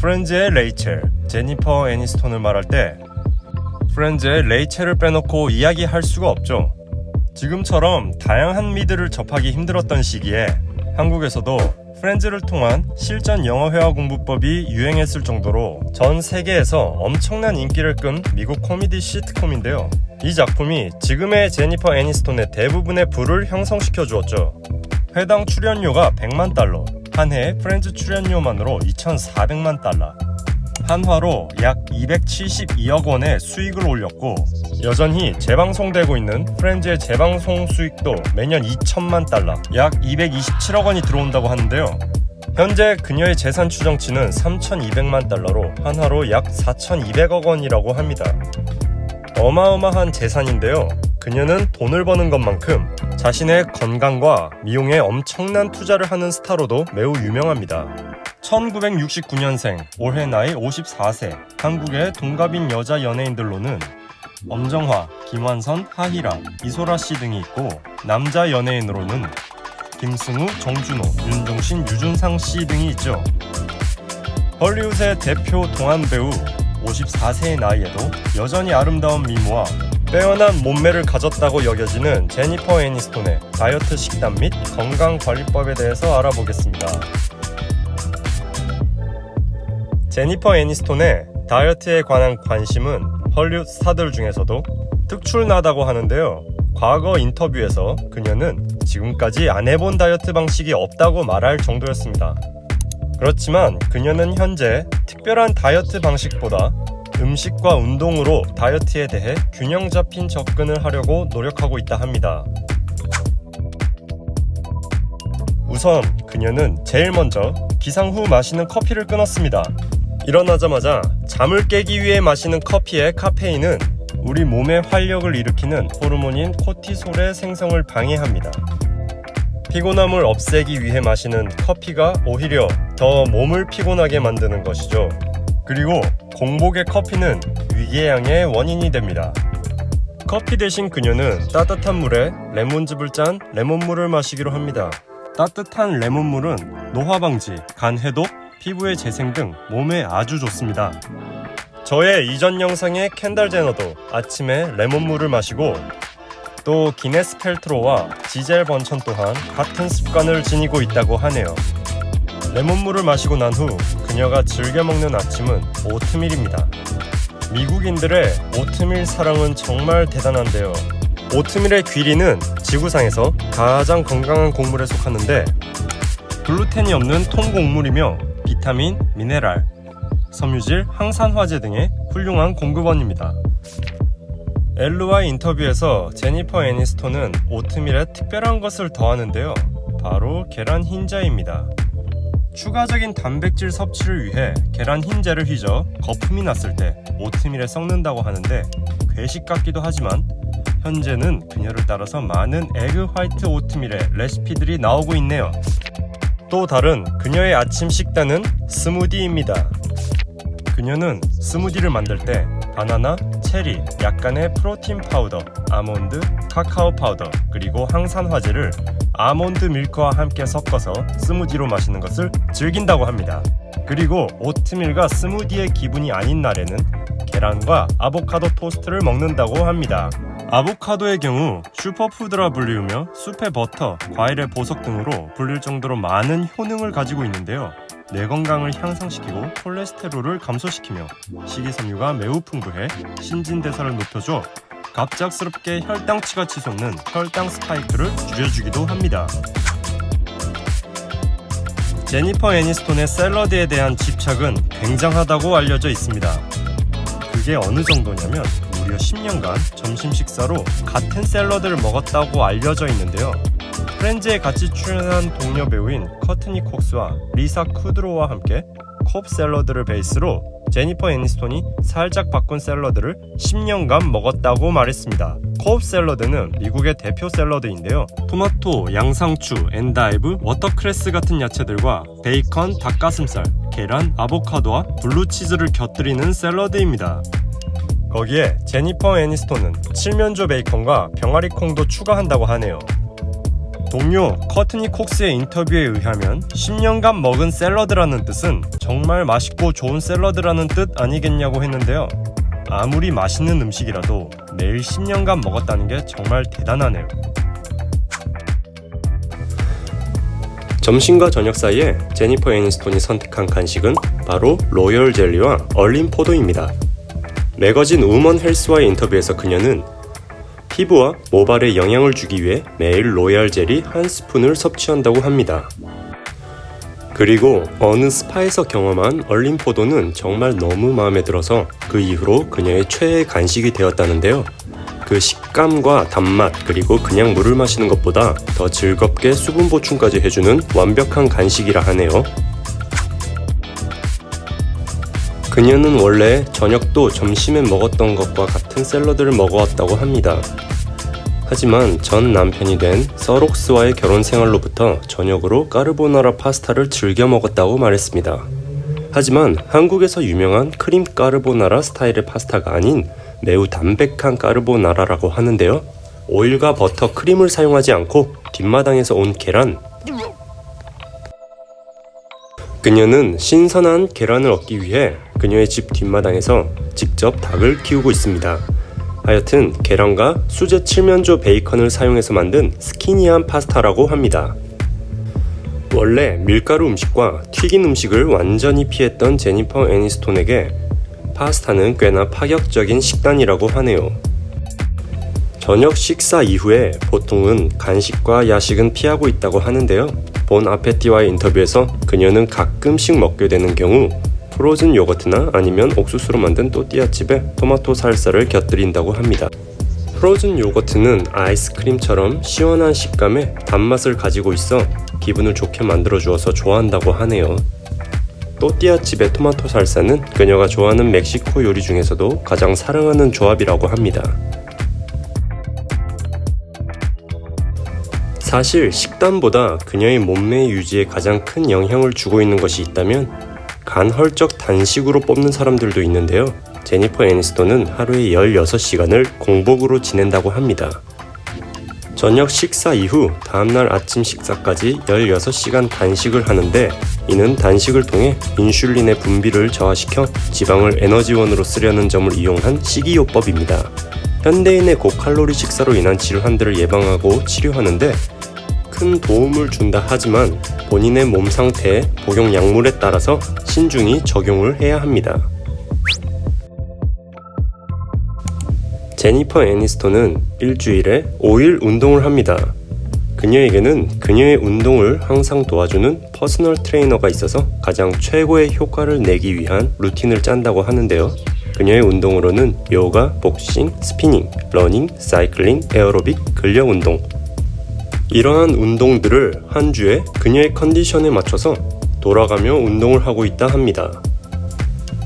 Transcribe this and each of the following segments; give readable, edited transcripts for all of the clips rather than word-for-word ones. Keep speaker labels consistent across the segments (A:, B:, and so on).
A: 프렌즈의 레이첼, 제니퍼 애니스톤을 말할 때 프렌즈의 레이첼을 빼놓고 이야기할 수가 없죠. 지금처럼 다양한 미드를 접하기 힘들었던 시기에 한국에서도 프렌즈를 통한 실전 영어 회화 공부법이 유행했을 정도로 전 세계에서 엄청난 인기를 끈 미국 코미디 시트콤인데요. 이 작품이 지금의 제니퍼 애니스톤의 대부분의 부를 형성시켜 주었죠. 회당 출연료가 100만 달러, 한 해의 프렌즈 출연료만으로 2,400만 달러, 한화로 약 272억 원의 수익을 올렸고, 여전히 재방송되고 있는 프렌즈의 재방송 수익도 매년 2천만 달러, 약 227억 원이 들어온다고 하는데요. 현재 그녀의 재산 추정치는 3,200만 달러로 한화로 약 4,200억 원이라고 합니다. 어마어마한 재산인데요. 그녀는 돈을 버는 것만큼 자신의 건강과 미용에 엄청난 투자를 하는 스타로도 매우 유명합니다. 1969년생, 올해 나이 54세, 한국의 동갑인 여자 연예인들로는 엄정화, 김완선, 하희라, 이소라 씨 등이 있고, 남자 연예인으로는 김승우, 정준호, 윤종신, 유준상 씨 등이 있죠. 헐리우드의 대표 동안 배우, 54세의 나이에도 여전히 아름다운 미모와 빼어난 몸매를 가졌다고 여겨지는 제니퍼 애니스톤의 다이어트 식단 및 건강관리법에 대해서 알아보겠습니다. 제니퍼 애니스톤의 다이어트에 관한 관심은 헐리우드 스타들 중에서도 특출나다고 하는데요. 과거 인터뷰에서 그녀는 지금까지 안 해본 다이어트 방식이 없다고 말할 정도였습니다. 그렇지만 그녀는 현재 특별한 다이어트 방식보다 음식과 운동으로 다이어트에 대해 균형 잡힌 접근을 하려고 노력하고 있다 합니다. 우선 그녀는 제일 먼저 기상 후 마시는 커피를 끊었습니다. 일어나자마자 잠을 깨기 위해 마시는 커피의 카페인은 우리 몸의 활력을 일으키는 호르몬인 코티솔의 생성을 방해합니다. 피곤함을 없애기 위해 마시는 커피가 오히려 더 몸을 피곤하게 만드는 것이죠. 그리고 공복의 커피는 위궤양의 원인이 됩니다. 커피 대신 그녀는 따뜻한 물에 레몬즙을 짠 레몬물을 마시기로 합니다. 따뜻한 레몬물은 노화 방지, 간 해독, 피부의 재생 등 몸에 아주 좋습니다. 저의 이전 영상의 켄달 제너도 아침에 레몬물을 마시고, 또 기네스 펠트로와 지젤 번천 또한 같은 습관을 지니고 있다고 하네요. 레몬물을 마시고 난 후 그녀가 즐겨 먹는 아침은 오트밀입니다. 미국인들의 오트밀 사랑은 정말 대단한데요. 오트밀의 귀리는 지구상에서 가장 건강한 곡물에 속하는데 글루텐이 없는 통곡물이며 비타민, 미네랄, 섬유질, 항산화제 등의 훌륭한 공급원입니다. 엘루와의 인터뷰에서 제니퍼 애니스톤은 오트밀에 특별한 것을 더하는데요. 바로 계란 흰자입니다. 추가적인 단백질 섭취를 위해 계란 흰자를 휘저 거품이 났을 때 오트밀에 섞는다고 하는데 괴식 같기도 하지만 현재는 그녀를 따라서 많은 에그 화이트 오트밀의 레시피들이 나오고 있네요. 또 다른 그녀의 아침 식단은 스무디입니다. 그녀는 스무디를 만들 때 바나나, 체리, 약간의 프로틴 파우더, 아몬드, 카카오 파우더, 그리고 항산화제를 아몬드 밀크와 함께 섞어서 스무디로 마시는 것을 즐긴다고 합니다. 그리고 오트밀과 스무디의 기분이 아닌 날에는 계란과 아보카도 토스트를 먹는다고 합니다. 아보카도의 경우 슈퍼푸드라 불리우며 숲의 버터, 과일의 보석 등으로 불릴 정도로 많은 효능을 가지고 있는데요. 뇌 건강을 향상시키고 콜레스테롤을 감소시키며 식이섬유가 매우 풍부해 신진대사를 높여줘 갑작스럽게 혈당치가 치솟는 혈당 스파이크를 줄여주기도 합니다. 제니퍼 애니스톤의 샐러드에 대한 집착은 굉장하다고 알려져 있습니다. 그게 어느 정도냐면 무려 10년간 점심 식사로 같은 샐러드를 먹었다고 알려져 있는데요. 프렌즈에 같이 출연한 동료 배우인 커트니 콕스와 리사 쿠드로와 함께 콥 샐러드를 베이스로 제니퍼 애니스톤이 살짝 바꾼 샐러드를 10년간 먹었다고 말했습니다. 콥 샐러드는 미국의 대표 샐러드인데요. 토마토, 양상추, 엔다이브, 워터크레스 같은 야채들과 베이컨, 닭가슴살, 계란, 아보카도와 블루치즈를 곁들이는 샐러드입니다. 거기에 제니퍼 애니스톤은 칠면조 베이컨과 병아리 콩도 추가한다고 하네요. 동료 커트니 콕스의 인터뷰에 의하면 10년간 먹은 샐러드라는 뜻은 정말 맛있고 좋은 샐러드라는 뜻 아니겠냐고 했는데요. 아무리 맛있는 음식이라도 매일 10년간 먹었다는 게 정말 대단하네요. 점심과 저녁 사이에 제니퍼 애니스톤이 선택한 간식은 바로 로열 젤리와 얼린 포도입니다. 매거진 우먼 헬스와의 인터뷰에서 그녀는 피부와 모발에 영향을 주기 위해 매일 로열 젤리 한 스푼을 섭취한다고 합니다. 그리고 어느 스파에서 경험한 얼린 포도는 정말 너무 마음에 들어서 그 이후로 그녀의 최애 간식이 되었다는데요. 그 식감과 단맛 그리고 그냥 물을 마시는 것보다 더 즐겁게 수분 보충까지 해주는 완벽한 간식이라 하네요. 그녀는 원래 저녁도 점심에 먹었던 것과 같은 샐러드를 먹어왔다고 합니다. 하지만 전 남편이 된 서록스와의 결혼 생활로부터 저녁으로 까르보나라 파스타를 즐겨 먹었다고 말했습니다. 하지만 한국에서 유명한 크림 까르보나라 스타일의 파스타가 아닌 매우 담백한 까르보나라라고 하는데요. 오일과 버터, 크림을 사용하지 않고 뒷마당에서 온 계란. 그녀는 신선한 계란을 얻기 위해 그녀의 집 뒷마당에서 직접 닭을 키우고 있습니다. 하여튼 계란과 수제 칠면조 베이컨을 사용해서 만든 스키니한 파스타라고 합니다. 원래 밀가루 음식과 튀긴 음식을 완전히 피했던 제니퍼 애니스톤에게 파스타는 꽤나 파격적인 식단이라고 하네요. 저녁 식사 이후에 보통은 간식과 야식은 피하고 있다고 하는데요. 본 아페티와의 인터뷰에서 그녀는 가끔씩 먹게 되는 경우 프로즌 요거트나 아니면 옥수수로 만든 또띠아칩에 토마토 살사를 곁들인다고 합니다. 프로즌 요거트는 아이스크림처럼 시원한 식감에 단맛을 가지고 있어 기분을 좋게 만들어주어서 좋아한다고 하네요. 또띠아칩의 토마토 살사는 그녀가 좋아하는 멕시코 요리 중에서도 가장 사랑하는 조합이라고 합니다. 사실 식단보다 그녀의 몸매 유지에 가장 큰 영향을 주고 있는 것이 있다면 간헐적 단식으로 뽑는 사람들도 있는데요. 제니퍼 애니스톤은 하루에 16시간을 공복으로 지낸다고 합니다. 저녁 식사 이후 다음날 아침 식사까지 16시간 단식을 하는데 이는 단식을 통해 인슐린의 분비를 저하시켜 지방을 에너지원으로 쓰려는 점을 이용한 식이요법입니다. 현대인의 고칼로리 식사로 인한 질환들을 예방하고 치료하는데 큰 도움을 준다 하지만 본인의 몸 상태에 복용 약물에 따라서 신중히 적용을 해야 합니다. 제니퍼 애니스톤은 일주일에 5일 운동을 합니다. 그녀에게는 그녀의 운동을 항상 도와주는 퍼스널 트레이너가 있어서 가장 최고의 효과를 내기 위한 루틴을 짠다고 하는데요. 그녀의 운동으로는 요가, 복싱, 스피닝, 러닝, 사이클링, 에어로빅, 근력 운동 이러한 운동들을 한 주에 그녀의 컨디션에 맞춰서 돌아가며 운동을 하고 있다 합니다.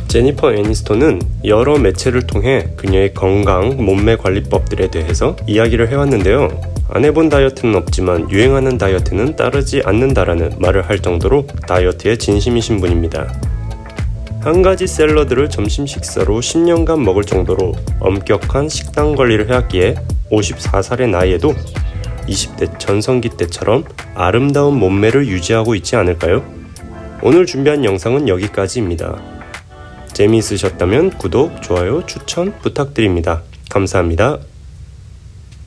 A: 제니퍼 애니스톤은 여러 매체를 통해 그녀의 건강, 몸매 관리법들에 대해서 이야기를 해왔는데요. 안 해본 다이어트는 없지만 유행하는 다이어트는 따르지 않는다라는 말을 할 정도로 다이어트에 진심이신 분입니다. 한 가지 샐러드를 점심 식사로 10년간 먹을 정도로 엄격한 식단 관리를 해왔기에 54살의 나이에도 20대 전성기 때처럼 아름다운 몸매를 유지하고 있지 않을까요? 오늘 준비한 영상은 여기까지입니다. 재미있으셨다면 구독, 좋아요, 추천 부탁드립니다. 감사합니다.